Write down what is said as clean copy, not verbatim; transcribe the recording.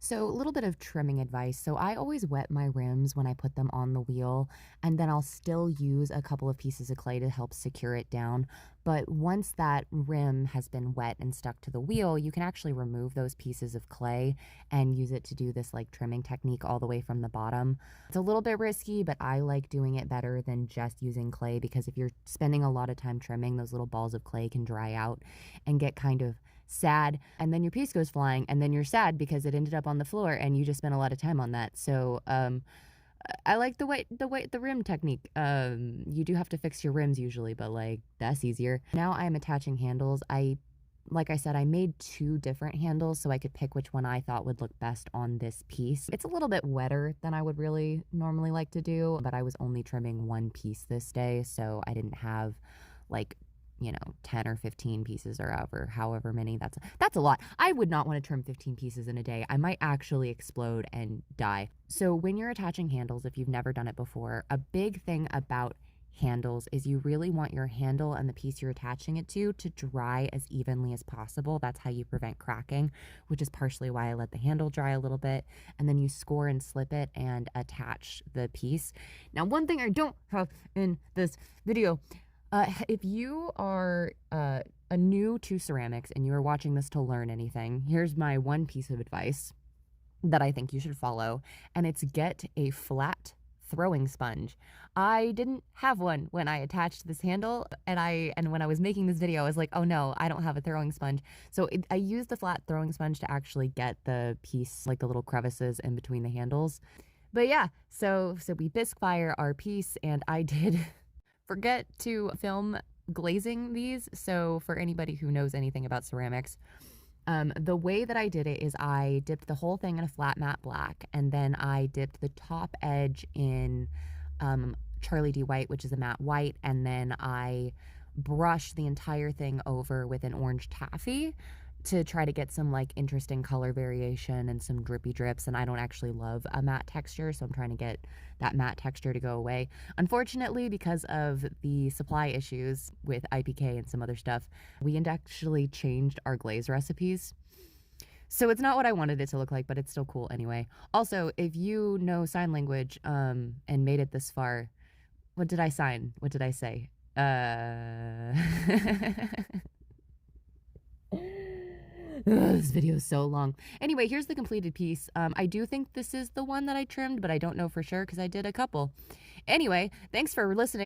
So, a little bit of trimming advice. So, I always wet my rims when I put them on the wheel, and then I'll still use a couple of pieces of clay to help secure it down. But once that rim has been wet and stuck to the wheel, you can actually remove those pieces of clay and use it to do this like trimming technique all the way from the bottom. It's a little bit risky, but I like doing it better than just using clay because if you're spending a lot of time trimming, those little balls of clay can dry out and get kind of sad, and then your piece goes flying, and then you're sad because it ended up on the floor and you just spent a lot of time on that. So I like the rim technique. You do have to fix your rims usually, but like that's easier. Now I am attaching handles. Like I said, I made two different handles so I could pick which one I thought would look best on this piece. It's a little bit wetter than I would really normally like to do, but I was only trimming one piece this day, so I didn't have like 10 or 15 pieces or however many. That's a lot. I would not want to trim 15 pieces in a day. I might actually explode and die. So when you're attaching handles, if you've never done it before, a big thing about handles is you really want your handle and the piece you're attaching it to dry as evenly as possible. That's how you prevent cracking, which is partially why I let the handle dry a little bit, and then you score and slip it and attach the piece. Now, one thing I don't have in this video, if you are a new to ceramics and you are watching this to learn anything, here's my one piece of advice that I think you should follow, and it's get a flat throwing sponge. I didn't have one when I attached this handle, and when I was making this video, I was like, oh no, I don't have a throwing sponge. So I used the flat throwing sponge to actually get the piece, like the little crevices in between the handles. But yeah, so we bisque fire our piece, and I did forget to film glazing these. So for anybody who knows anything about ceramics, the way that I did it is I dipped the whole thing in a flat matte black, and then I dipped the top edge in Charlie D. White, which is a matte white, and then I brushed the entire thing over with an orange taffy to try to get some like interesting color variation and some drippy drips. And I don't actually love a matte texture, so I'm trying to get that matte texture to go away. Unfortunately, because of the supply issues with IPK and some other stuff, we actually changed our glaze recipes. So it's not what I wanted it to look like, but it's still cool anyway. Also, if you know sign language and made it this far, what did I sign? What did I say? This video is so long. Anyway, here's the completed piece. I do think this is the one that I trimmed, but I don't know for sure because I did a couple. Anyway, thanks for listening.